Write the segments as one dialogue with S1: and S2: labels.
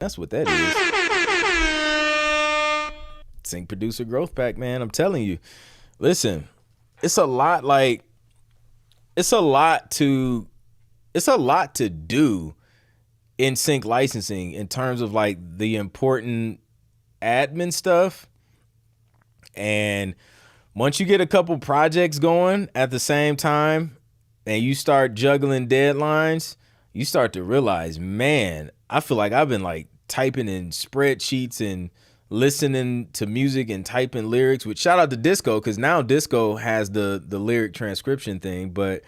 S1: That's what that is. Sync producer growth pack, man. I'm telling you. Listen, it's a lot like it's a lot to do in sync licensing in terms of like the important admin stuff. And once you get a couple projects going at the same time and you start juggling deadlines, you start to realize, man, I feel like I've been like typing in spreadsheets and listening to music and typing lyrics, which shout out to Disco, because now Disco has the lyric transcription thing. But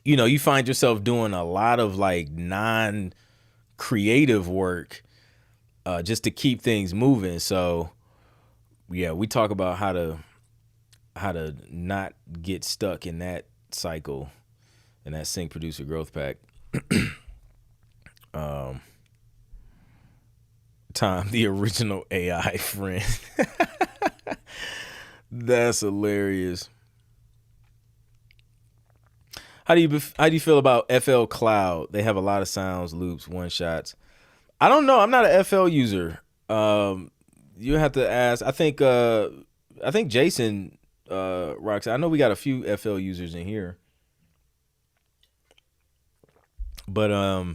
S1: you know, you find yourself doing a lot of like non-creative work just to keep things moving. So yeah, we talk about how to not get stuck in that cycle and that sync producer growth pack. Tom, the original AI friend. That's hilarious. How do you feel about FL Cloud? They have a lot of sounds, loops, one shots. I don't know. I'm not an FL user. You have to ask. I think Jason rocks. I know we got a few FL users in here, but now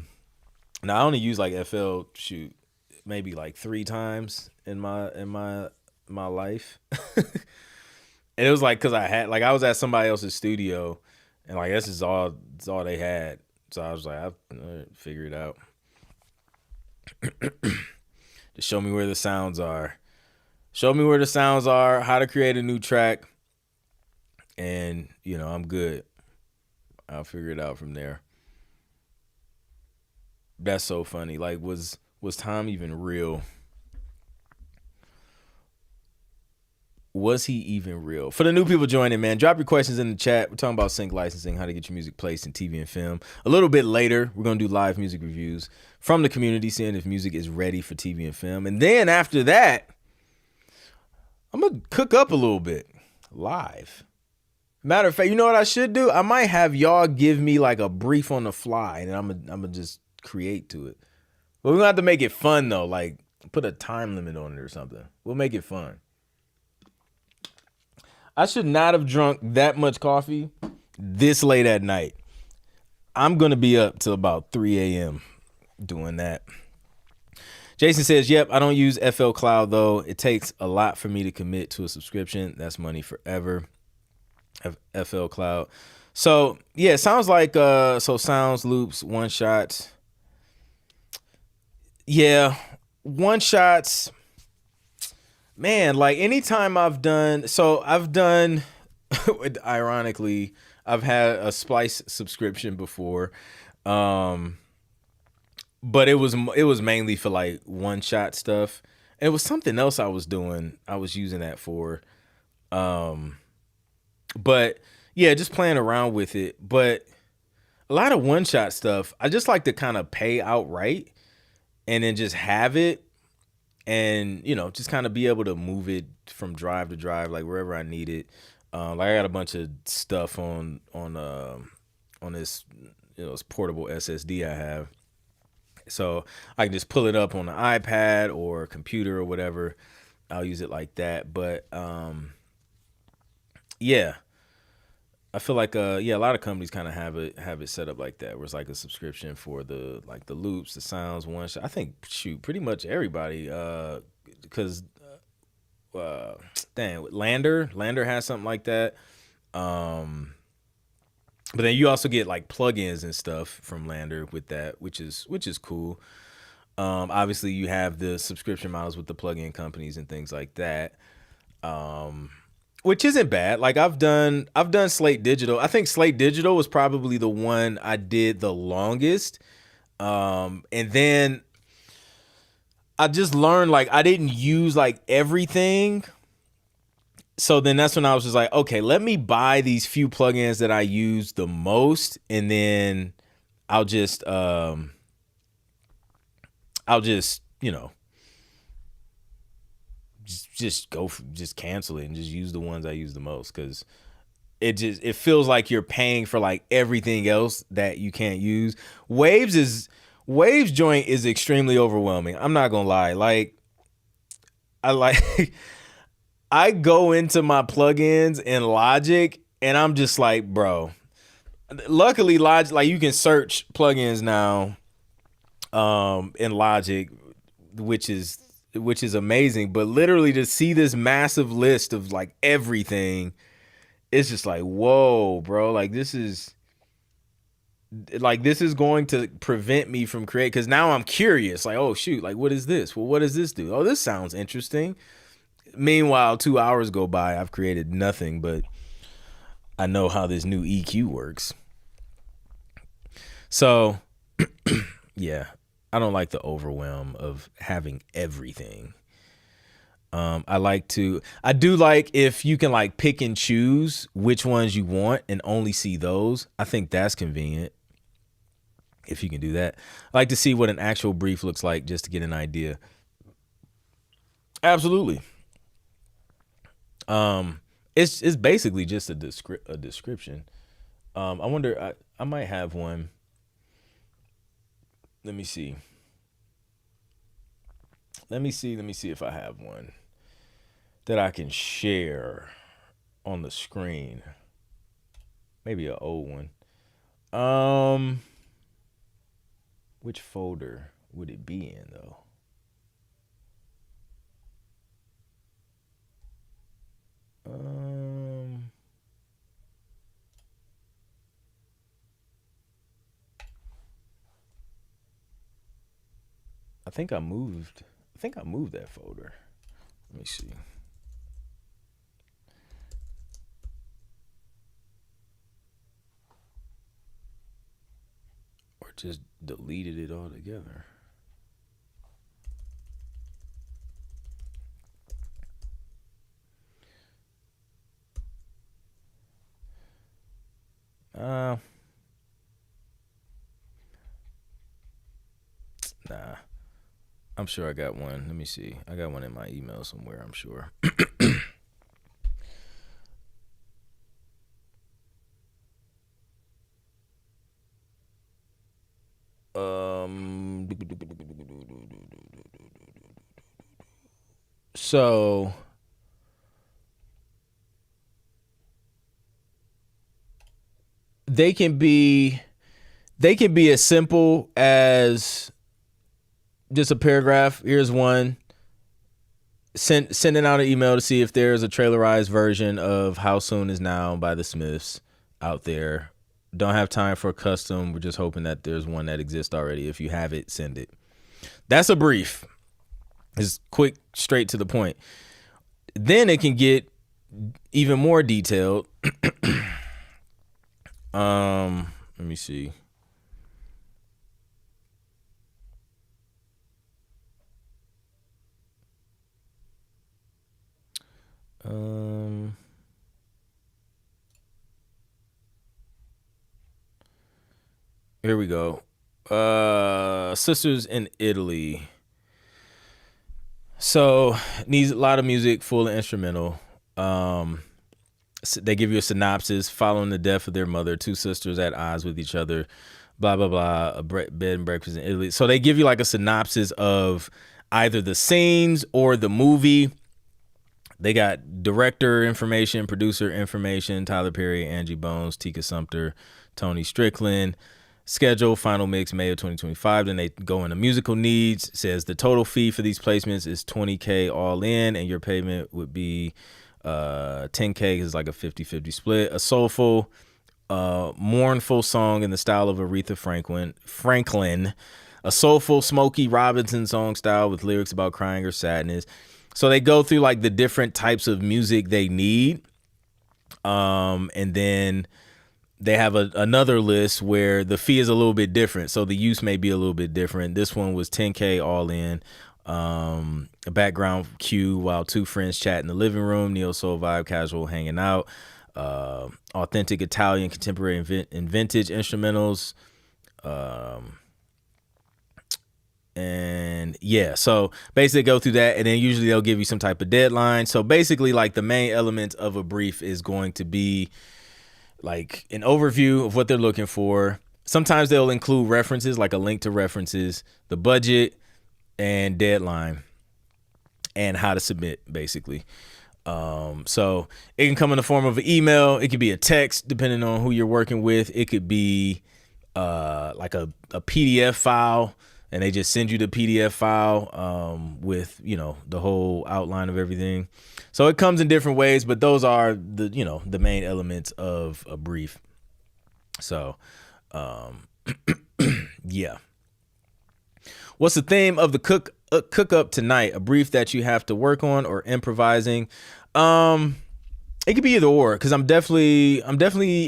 S1: I only use like FL maybe like 3 times in my life. And it was like because I was at somebody else's studio, and like this is all they had. So I was like, I figure it out. Just show me where the sounds are. Show me where the sounds are, how to create a new track, and you know, I'm good. I'll figure it out from there. That's so funny. Like, was Tom even real? Was he even real? For the new people joining, man, drop your questions in the chat. We're talking about sync licensing, how to get your music placed in TV and film. A little bit later, we're going to do live music reviews from the community, seeing if music is ready for TV and film. And then after that, I'm going to cook up a little bit live. Matter of fact, you know what I should do? I might have y'all give me like a brief on the fly, and I'm going to just create to it. But we're going to have to make it fun, though. Like, put a time limit on it or something. We'll make it fun. I should not have drunk that much coffee this late at night. I'm going to be up till about 3 a.m. doing that. Jason says, yep, I don't use FL Cloud, though. It takes a lot for me to commit to a subscription. That's money forever. FL Cloud. So, yeah, it sounds like, sounds, loops, one shots. Yeah, one shots. Man, like anytime I've done, ironically, I've had a Splice subscription before, but it was mainly for like one shot stuff. It was something else I was using that for, but yeah, just playing around with it. But a lot of one shot stuff, I just like to kind of pay outright and then just have it. And, you know, just kind of be able to move it from drive to drive, like wherever I need it. Like I got a bunch of stuff on this, you know, this portable SSD I have. So I can just pull it up on the iPad or computer or whatever. I'll use it like that. But yeah, I feel like a lot of companies kind of have it set up like that, where it's like a subscription for the loops, the sounds, one shot. I think pretty much everybody, because Lander has something like that. But then you also get like plugins and stuff from Lander with that, which is cool. Obviously you have the subscription models with the plugin companies and things like that. Which isn't bad. Like I've done Slate Digital. I think Slate Digital was probably the one I did the longest. And then I just learned like I didn't use like everything. So then that's when I was just like, okay, let me buy these few plugins that I use the most, and then I'll just you know, just cancel it and just use the ones I use the most, because it feels like you're paying for like everything else that you can't use. Waves is Waves joint is extremely overwhelming. I'm not gonna lie. Like I like I go into my plugins in Logic and I'm just like, bro. Luckily, Logic, like you can search plugins now in Logic, which is amazing. But literally to see this massive list of like everything, it's just like, whoa, bro. This is going to prevent me from creating, because now I'm curious. Like, oh shoot, like what is this? Well, what does this do? Oh, this sounds interesting. Meanwhile, 2 hours go by, I've created nothing, but I know how this new EQ works. So, yeah, I don't like the overwhelm of having everything. I do like if you can like pick and choose which ones you want and only see those. I think that's convenient if you can do that. I like to see what an actual brief looks like just to get an idea. Absolutely. It's basically just a description. I wonder, I might have one. Let me see. Let me see if I have one that I can share on the screen. Maybe an old one. Which folder would it be in though? I think I moved that folder. Let me see. Or just deleted it altogether. Nah. I'm sure I got one. Let me see. I got one in my email somewhere, I'm sure. So they can be as simple as just a paragraph. Here's one. Sending out an email to see if there's a trailerized version of How Soon Is Now by the Smiths out there. Don't have time for a custom. We're just hoping that there's one that exists already. If you have it, send it. That's a brief. It's quick, straight to the point. Then it can get even more detailed. Let me see. Here we go. Sisters in Italy. So needs a lot of music, full and instrumental. They give you a synopsis. Following the death of their mother, two sisters at odds with each other, blah blah blah, a bed and breakfast in Italy. So they give you like a synopsis of either the scenes or the movie. They got director information, producer information: Tyler Perry, Angie Bones, Tika Sumpter, Tony Strickland. Schedule, final mix, May of 2025. Then they go into musical needs. It says the total fee for these placements is $20K all in, and your payment would be $10K, is like a 50-50 split. A soulful, mournful song in the style of Aretha Franklin. A soulful, Smokey Robinson song style with lyrics about crying or sadness. So they go through like the different types of music they need. And then they have another list where the fee is a little bit different. So the use may be a little bit different. This one was $10K all in. A background cue while two friends chat in the living room. Neo soul vibe, casual hanging out. Authentic Italian, contemporary and vintage instrumentals. And yeah, so basically go through that, and then usually they'll give you some type of deadline. So basically like the main element of a brief is going to be like an overview of what they're looking for, Sometimes they'll include references, like a link to references, the budget and deadline, and how to submit, basically. So it can come in the form of an email. It could be a text, depending on who you're working with. It could be like a PDF file, and they just send you the PDF file with, the whole outline of everything. So it comes in different ways, but those are the main elements of a brief. So, yeah. What's the theme of the cook up tonight? A brief that you have to work on or improvising? It could be either or, because I'm definitely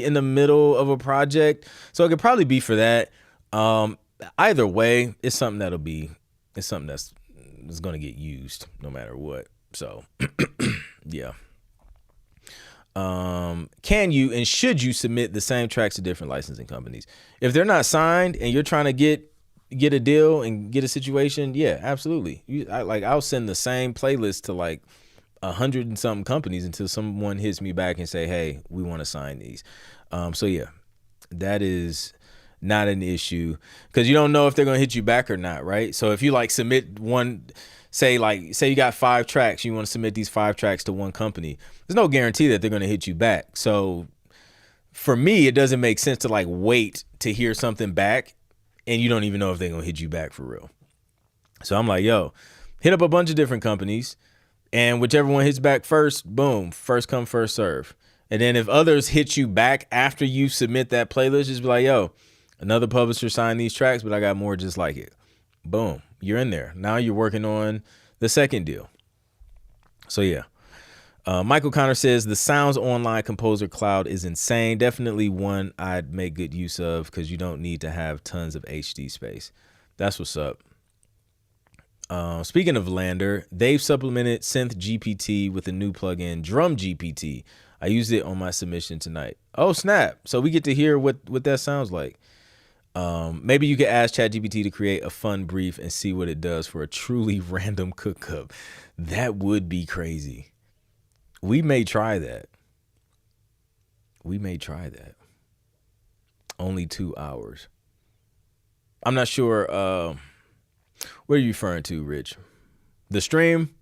S1: in the middle of a project, so it could probably be for that. Either way, it's something that's going to get used no matter what. So, yeah. Can you and should you submit the same tracks to different licensing companies if they're not signed and you're trying to get a deal and get a situation? Yeah, absolutely. I'll send the same playlist to like 100 and something companies until someone hits me back and say, hey, we want to sign these. So yeah, that is not an issue, because you don't know if they're going to hit you back or not, right? So if you like submit one, say you got 5 tracks, you want to submit these 5 tracks to one company, there's no guarantee that they're going to hit you back. So for me, it doesn't make sense to like wait to hear something back and you don't even know if they're going to hit you back for real. So I'm like, yo, hit up a bunch of different companies, and whichever one hits back first, boom, first come, first serve. And then if others hit you back after you submit that playlist, just be like, yo, another publisher signed these tracks, but I got more just like it. Boom, you're in there. Now you're working on the second deal. So yeah. Michael Connor says the Sounds Online Composer Cloud is insane. Definitely one I'd make good use of, because you don't need to have tons of HD space. That's what's up. Speaking of Lander, they've supplemented Synth GPT with a new plugin, Drum GPT. I used it on my submission tonight. Oh, snap. So we get to hear what that sounds like. Maybe you could ask ChatGPT to create a fun brief and see what it does for a truly random cook-up. That would be crazy. We may try that. Only 2 hours. I'm not sure. What are you referring to, Rich? The stream?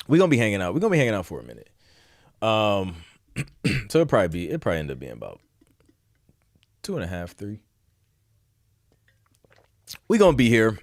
S1: We're going to be hanging out. We're going to be hanging out for a minute. So it'll probably end up being about 2.5, 3. We're going to be here